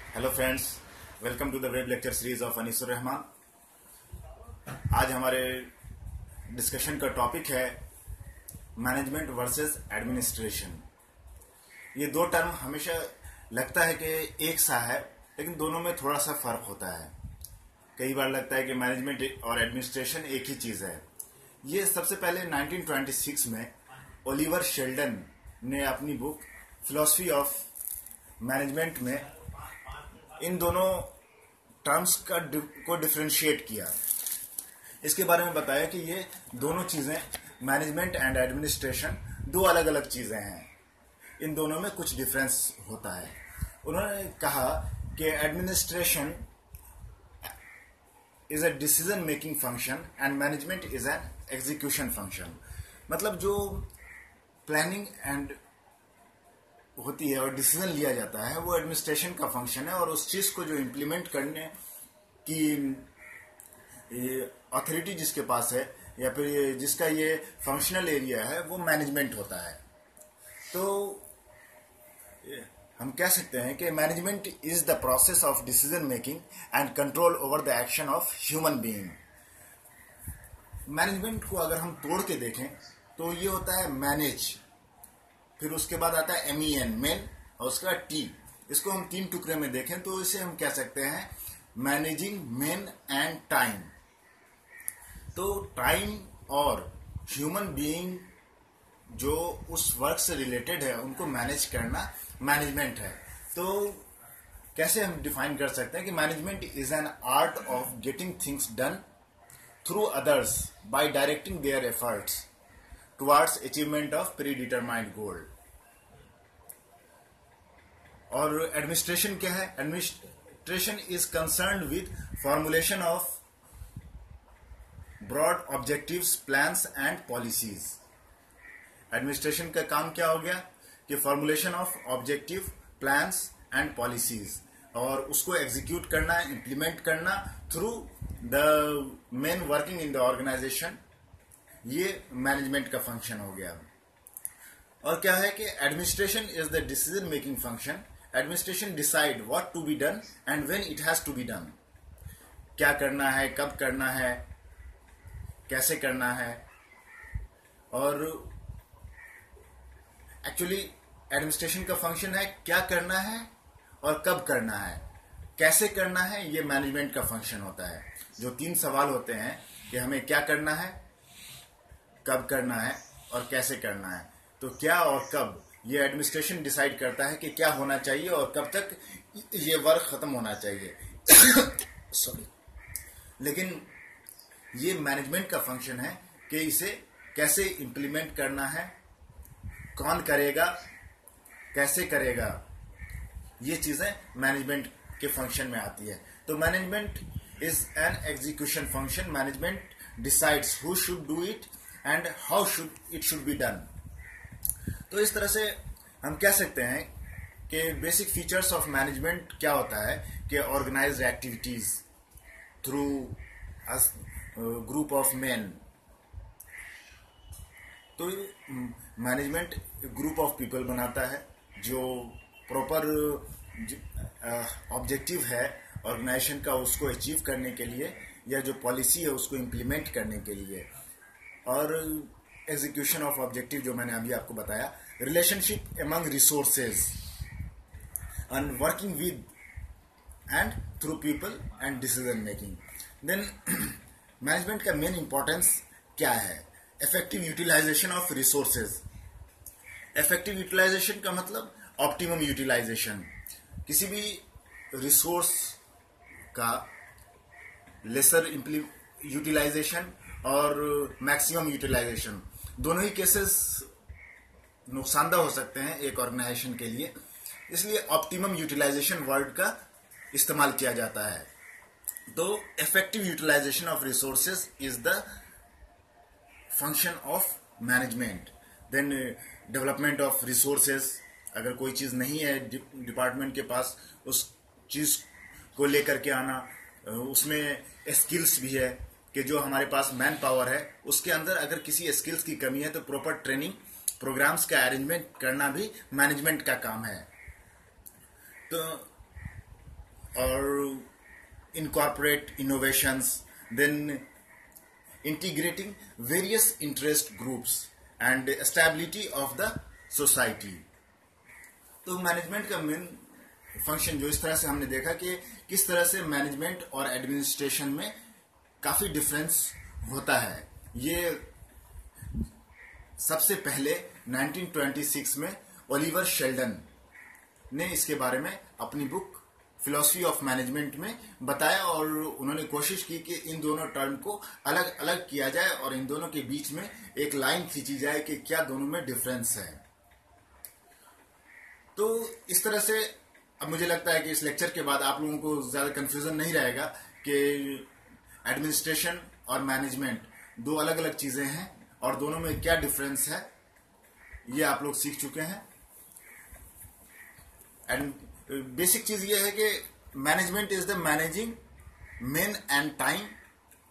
Hello friends, welcome to the web lecture series of Anisur Rahman. आज हमारे discussion का topic है मैनेजमेंट वर्सेस एडमिनिस्ट्रेशन। ये दो टर्म हमेशा लगता है कि एक सा है, लेकिन दोनों में थोड़ा सा फर्क होता है। कई बार लगता है कि मैनेजमेंट और एडमिनिस्ट्रेशन एक ही चीज़ है। ये सबसे पहले 1926 में ओलिवर शेल्डन ने अपनी बुक फिलॉसफी ऑफ मैनेजमेंट में इन दोनों टर्म्स को डिफरेंशिएट किया। इसके बारे में बताया कि ये दोनों चीज़ें, मैनेजमेंट एंड एडमिनिस्ट्रेशन, दो अलग अलग चीज़ें हैं। इन दोनों में कुछ डिफरेंस होता है। उन्होंने कहा कि administration is a decision making function and management is N execution function. मतलब जो प्लानिंग एंड होती है और डिसीजन लिया जाता है वो एडमिनिस्ट्रेशन का फंक्शन है, और उस चीज़ को जो इम्प्लीमेंट करने की अथॉरिटी जिसके पास है या फिर जिसका ये फंक्शनल एरिया है वो मैनेजमेंट होता है। तो हम कह सकते हैं कि management is the process of decision making and control over the action of human being. Management को अगर हम तोड़ के देखें तो ये होता है मैनेज, फिर उसके बाद आता है MEN मेन, और उसका T। इसको हम तीन टुकड़े में देखें तो इसे हम कह सकते हैं मैनेजिंग मेन एंड टाइम। तो टाइम और ह्यूमन बीइंग जो उस वर्क से रिलेटेड है उनको मैनेज करना मैनेजमेंट है। तो कैसे हम डिफाइन कर सकते हैं कि management is an art of getting things done through others by directing their efforts towards achievement of predetermined goal। और एडमिनिस्ट्रेशन क्या है? Administration is concerned with formulation of broad objectives, plans and policies. Administration का काम क्या हो गया कि formulation of objective, plans and policies, और उसको एग्जीक्यूट करना, इंप्लीमेंट करना through the men working in the organisation. ये मैनेजमेंट का फंक्शन हो गया। और क्या है कि administration is the decision making function. Administration decide what to be done and when it has to be done. क्या करना है, कब करना है, कैसे करना है। और एक्चुअली एडमिनिस्ट्रेशन का फंक्शन है क्या करना है और कब करना है, कैसे करना है। ये मैनेजमेंट का फंक्शन होता है। जो तीन सवाल होते हैं कि हमें क्या करना है, कब करना है और कैसे करना है। तो क्या और कब ये एडमिनिस्ट्रेशन डिसाइड करता है कि क्या होना चाहिए और कब तक ये वर्क खत्म होना चाहिए। सॉरी। लेकिन ये मैनेजमेंट का फंक्शन है कि इसे कैसे इंप्लीमेंट करना है, कौन करेगा, कैसे करेगा। ये चीजें मैनेजमेंट के फंक्शन में आती है। तो management is N execution function. Management decides who should do it and how should it should be done. तो इस तरह से हम कह सकते हैं कि बेसिक फीचर्स ऑफ मैनेजमेंट क्या होता है कि organised activities through group of man. तो मैनेजमेंट ग्रुप ऑफ पीपल बनाता है जो प्रॉपर ऑब्जेक्टिव है ऑर्गेनाइजेशन का उसको अचीव करने के लिए, या जो पॉलिसी है उसको इम्प्लीमेंट करने के लिए। और एग्जीक्यूशन ऑफ ऑब्जेक्टिव जो मैंने अभी आपको बताया, relationship among resources and working with and through people and decision making. Then management का मेन इंपॉर्टेंस क्या है? Effective utilisation of resources. Effective utilisation का मतलब ऑप्टिमम यूटिलाइजेशन। किसी भी रिसोर्स का लेसर यूटिलाइजेशन और मैक्सिमम यूटिलाइजेशन, दोनों ही केसेस नुकसानदायक हो सकते हैं एक ऑर्गेनाइजेशन के लिए। इसलिए ऑप्टिमम यूटिलाइजेशन वर्ड का इस्तेमाल किया जाता है। तो effective utilisation of resources is the function of management. Then development of resources, अगर कोई चीज़ नहीं है डिपार्टमेंट के पास, उस चीज़ को लेकर के आना। उसमें स्किल्स भी है कि जो हमारे पास मैन पावर है उसके अंदर अगर किसी स्किल्स की कमी है तो प्रॉपर ट्रेनिंग प्रोग्राम्स का अरेंजमेंट करना भी मैनेजमेंट का काम है। तो or incorporate innovations, then integrating various interest groups and stability of the society. तो मैनेजमेंट का मेन फंक्शन जो इस तरह से हमने देखा कि किस तरह से मैनेजमेंट और एडमिनिस्ट्रेशन में काफी डिफरेंस होता है। ये सबसे पहले 1926 में ओलिवर शेल्डन ने इसके बारे में अपनी बुक फिलॉसफी ऑफ मैनेजमेंट में बताया और उन्होंने कोशिश की कि इन दोनों टर्म को अलग अलग किया जाए और इन दोनों के बीच में एक लाइन खींची जाए कि क्या दोनों में डिफरेंस है। तो इस तरह से अब मुझे लगता है कि इस लेक्चर के बाद आप लोगों को ज्यादा कंफ्यूजन नहीं रहेगा कि एडमिनिस्ट्रेशन और मैनेजमेंट दो अलग अलग चीजें हैं और दोनों में क्या डिफरेंस है, ये आप लोग सीख चुके हैं। एंड बेसिक चीज ये है कि management is the managing men and time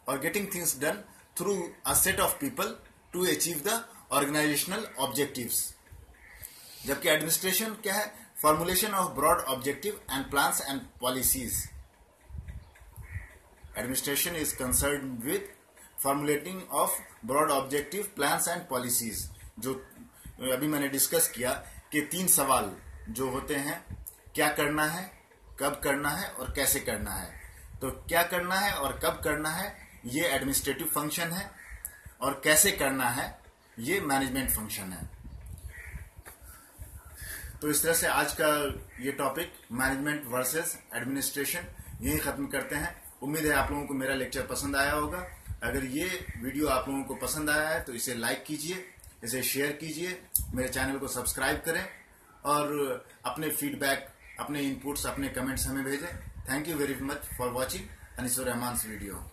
और getting things done through a set of people to achieve the organisational objectives, जबकि एडमिनिस्ट्रेशन क्या है, formulation of broad objective and plans and policies. Administration is concern with formulating of broad objective plans and policies. जो अभी मैंने discuss किया कि 3 सवाल जो होते हैं, क्या करना है, कब करना है और कैसे करना है। तो क्या करना है और कब करना है ये एडमिनिस्ट्रेटिव फंक्शन है और कैसे करना है ये मैनेजमेंट फंक्शन है। तो इस तरह से आज का ये टॉपिक मैनेजमेंट वर्सेस एडमिनिस्ट्रेशन यही खत्म करते हैं। उम्मीद है आप लोगों को मेरा लेक्चर पसंद आया होगा। अगर ये वीडियो आप लोगों को पसंद आया है तो इसे लाइक कीजिए, इसे शेयर कीजिए, मेरे चैनल को सब्सक्राइब करें और अपने फीडबैक, अपने इनपुट्स, अपने कमेंट्स हमें भेजें। Thank you very much for watching Anisur Rahman's video.